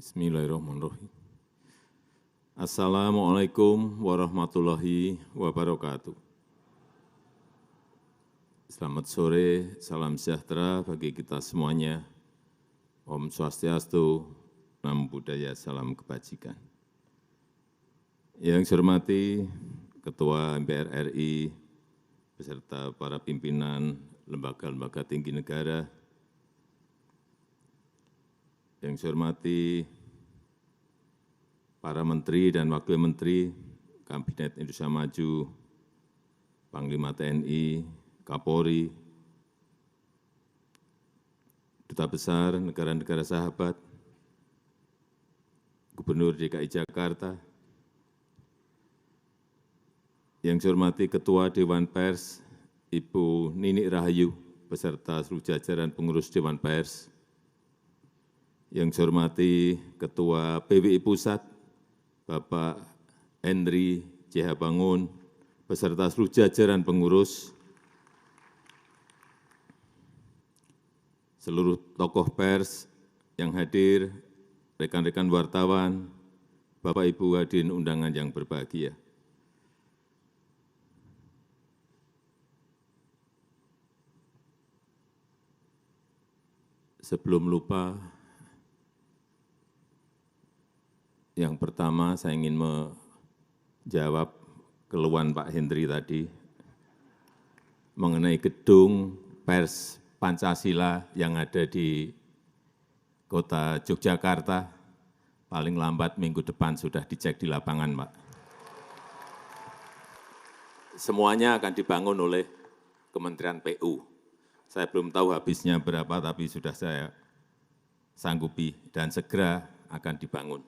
Bismillahirrahmanirrahim. Assalamualaikum warahmatullahi wabarakatuh. Selamat sore, salam sejahtera bagi kita semuanya. Om Swastiastu, Namo Buddhaya, salam kebajikan. Yang saya hormati Ketua MPR RI, beserta para pimpinan lembaga-lembaga tinggi negara. Yang saya hormati para menteri dan wakil menteri Kabinet Indonesia Maju, Panglima TNI, Kapolri, Duta Besar negara-negara sahabat, Gubernur DKI Jakarta, yang saya hormati Ketua Dewan Pers, Ibu Ninik Rahayu, beserta seluruh jajaran pengurus Dewan Pers, yang saya hormati Ketua PWI Pusat, Bapak Henry C.H. Bangun, beserta seluruh jajaran pengurus, seluruh tokoh pers yang hadir, rekan-rekan wartawan, Bapak Ibu hadirin undangan yang berbahagia. Sebelum lupa, yang pertama saya ingin menjawab keluhan Pak Hendri tadi mengenai gedung pers Pancasila yang ada di kota Yogyakarta. Paling lambat minggu depan sudah dicek di lapangan, Pak. Semuanya akan dibangun oleh Kementerian PU. Saya belum tahu habisnya berapa, tapi sudah saya sanggupi dan segera akan dibangun.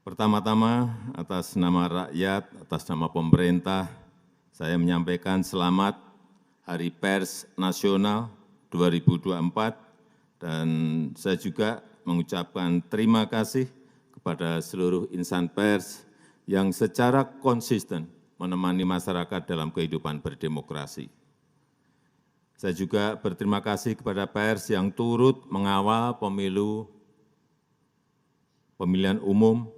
Pertama-tama, atas nama rakyat, atas nama pemerintah, saya menyampaikan selamat Hari Pers Nasional 2024, dan saya juga mengucapkan terima kasih kepada seluruh insan pers yang secara konsisten menemani masyarakat dalam kehidupan berdemokrasi. Saya juga berterima kasih kepada pers yang turut mengawal pemilihan umum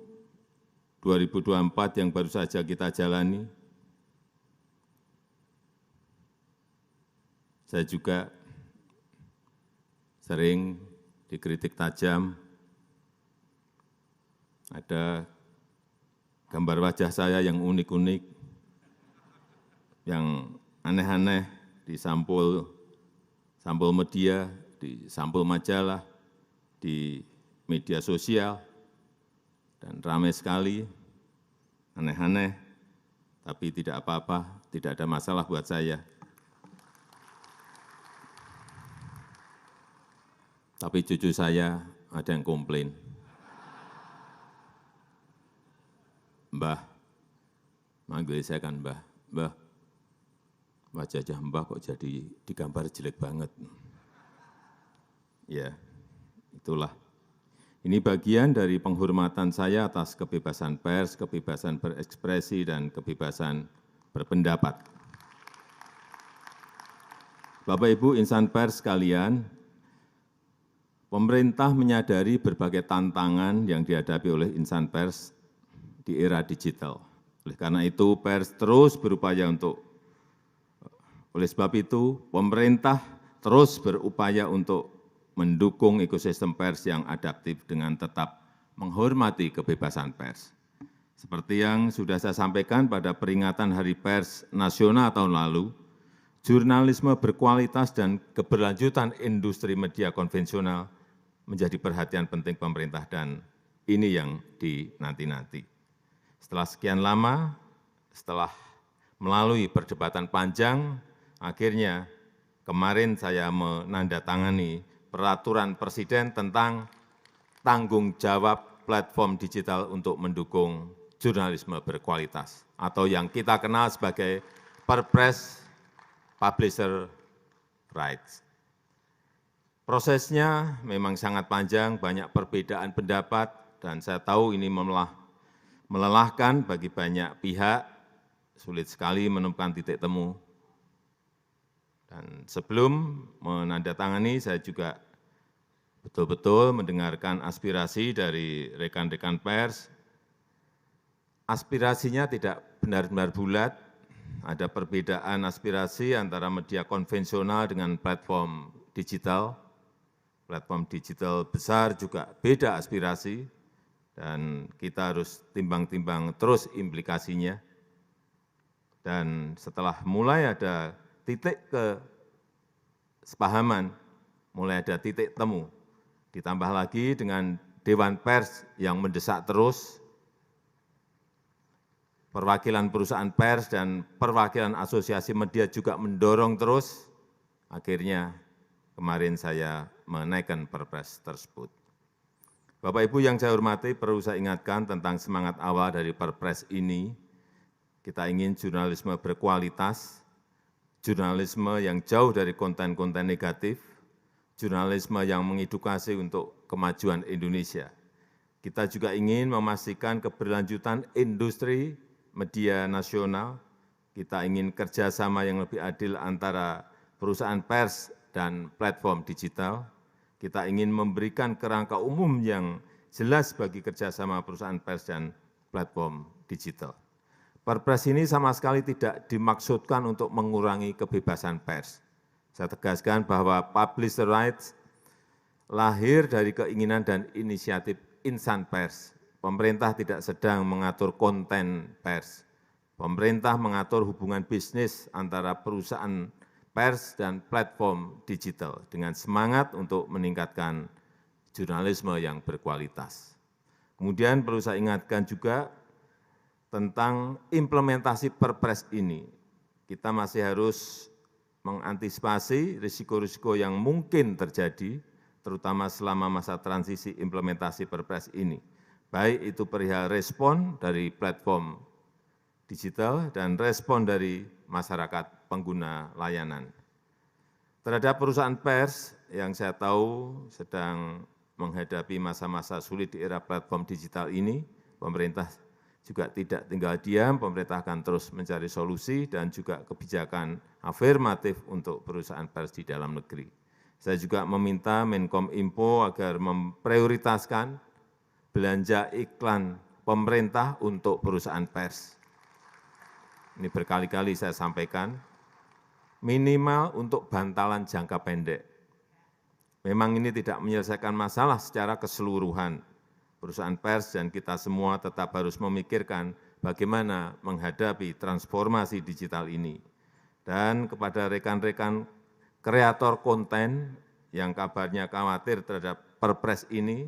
2024 yang baru saja kita jalani. Saya juga sering dikritik tajam, ada gambar wajah saya yang unik-unik, yang aneh-aneh di sampul media, di sampul majalah, di media sosial, dan ramai sekali, aneh-aneh, tapi tidak apa-apa, tidak ada masalah buat saya. Tapi cucu saya ada yang komplain, Mbah, manggil saya kan Mbah, Mbah, wajah Mbah kok jadi digambar jelek banget. Ya, itulah. Ini bagian dari penghormatan saya atas kebebasan pers, kebebasan berekspresi, dan kebebasan berpendapat. Bapak, Ibu, insan pers sekalian, pemerintah menyadari berbagai tantangan yang dihadapi oleh insan pers di era digital. Oleh karena itu, pers terus berupaya oleh sebab itu, pemerintah terus berupaya untuk mendukung ekosistem pers yang adaptif dengan tetap menghormati kebebasan pers. Seperti yang sudah saya sampaikan pada peringatan Hari Pers Nasional tahun lalu, jurnalisme berkualitas dan keberlanjutan industri media konvensional menjadi perhatian penting pemerintah, dan ini yang dinanti-nanti. Setelah sekian lama, setelah melalui perdebatan panjang, akhirnya kemarin saya menandatangani Peraturan Presiden tentang tanggung jawab platform digital untuk mendukung jurnalisme berkualitas, atau yang kita kenal sebagai Perpres Publisher Rights. Prosesnya memang sangat panjang, banyak perbedaan pendapat, dan saya tahu ini melelahkan bagi banyak pihak, sulit sekali menemukan titik temu. Dan sebelum menandatangani, saya juga betul-betul mendengarkan aspirasi dari rekan-rekan pers. Aspirasinya tidak benar-benar bulat, ada perbedaan aspirasi antara media konvensional dengan platform digital. Platform digital besar juga beda aspirasi, dan kita harus timbang-timbang terus implikasinya. Dan setelah mulai ada titik kesepahaman, mulai ada titik temu, ditambah lagi dengan Dewan Pers yang mendesak terus, perwakilan perusahaan pers dan perwakilan asosiasi media juga mendorong terus, akhirnya kemarin saya menaikkan Perpres tersebut. Bapak Ibu yang saya hormati, perlu saya ingatkan tentang semangat awal dari Perpres ini. Kita ingin jurnalisme berkualitas, jurnalisme yang jauh dari konten-konten negatif, jurnalisme yang mengedukasi untuk kemajuan Indonesia. Kita juga ingin memastikan keberlanjutan industri media nasional. Kita ingin kerjasama yang lebih adil antara perusahaan pers dan platform digital. Kita ingin memberikan kerangka umum yang jelas bagi kerjasama perusahaan pers dan platform digital. Perpres ini sama sekali tidak dimaksudkan untuk mengurangi kebebasan pers. Saya tegaskan bahwa publisher rights lahir dari keinginan dan inisiatif insan pers. Pemerintah tidak sedang mengatur konten pers. Pemerintah mengatur hubungan bisnis antara perusahaan pers dan platform digital dengan semangat untuk meningkatkan jurnalisme yang berkualitas. Kemudian perlu saya ingatkan juga tentang implementasi Perpres ini. Kita masih harus mengantisipasi risiko-risiko yang mungkin terjadi, terutama selama masa transisi implementasi Perpres ini. Baik itu perihal respon dari platform digital dan respon dari masyarakat pengguna layanan. Terhadap perusahaan pers yang saya tahu sedang menghadapi masa-masa sulit di era platform digital ini, pemerintah juga tidak tinggal diam, pemerintah akan terus mencari solusi dan juga kebijakan afirmatif untuk perusahaan pers di dalam negeri. Saya juga meminta Menkominfo agar memprioritaskan belanja iklan pemerintah untuk perusahaan pers. Ini berkali-kali saya sampaikan, minimal untuk bantalan jangka pendek. Memang ini tidak menyelesaikan masalah secara keseluruhan. Perusahaan pers dan kita semua tetap harus memikirkan bagaimana menghadapi transformasi digital ini. Dan kepada rekan-rekan kreator konten yang kabarnya khawatir terhadap Perpres ini,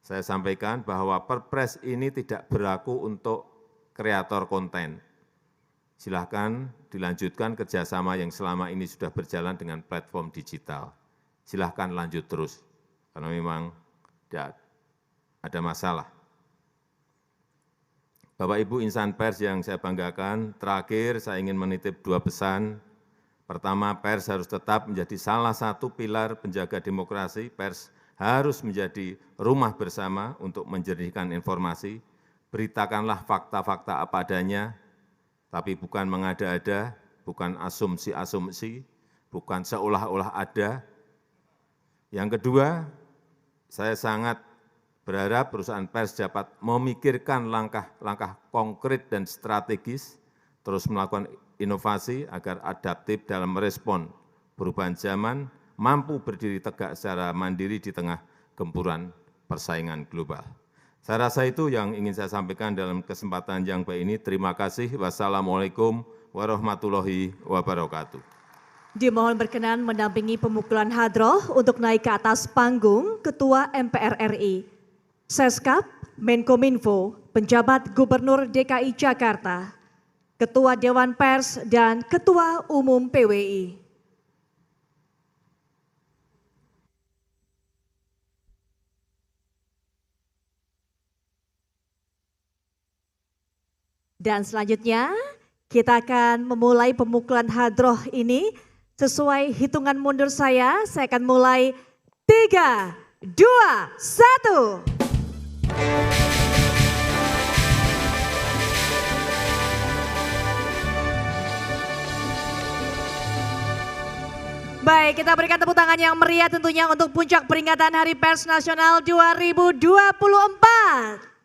saya sampaikan bahwa Perpres ini tidak berlaku untuk kreator konten. Silahkan dilanjutkan kerjasama yang selama ini sudah berjalan dengan platform digital. Silahkan lanjut terus, karena memang tidak ada masalah. Bapak Ibu insan pers yang saya banggakan, terakhir saya ingin menitip dua pesan. Pertama, pers harus tetap menjadi salah satu pilar penjaga demokrasi. Pers harus menjadi rumah bersama untuk menjernihkan informasi. Beritakanlah fakta-fakta apa adanya, tapi bukan mengada-ada, bukan asumsi-asumsi, bukan seolah-olah ada. Yang kedua, saya sangat berharap perusahaan pers dapat memikirkan langkah-langkah konkret dan strategis, terus melakukan inovasi agar adaptif dalam merespon perubahan zaman, mampu berdiri tegak secara mandiri di tengah gempuran persaingan global. Saya rasa itu yang ingin saya sampaikan dalam kesempatan yang baik ini. Terima kasih. Wassalamualaikum warahmatullahi wabarakatuh. Dimohon berkenan mendampingi pemukulan hadroh untuk naik ke atas panggung Ketua MPR RI. Seskap, Menkominfo, Penjabat Gubernur DKI Jakarta, Ketua Dewan Pers, dan Ketua Umum PWI. Dan selanjutnya, kita akan memulai pemukulan hadroh ini sesuai hitungan mundur saya akan mulai 3, 2, 1. Baik, kita berikan tepuk tangan yang meriah tentunya untuk puncak peringatan Hari Pers Nasional 2024.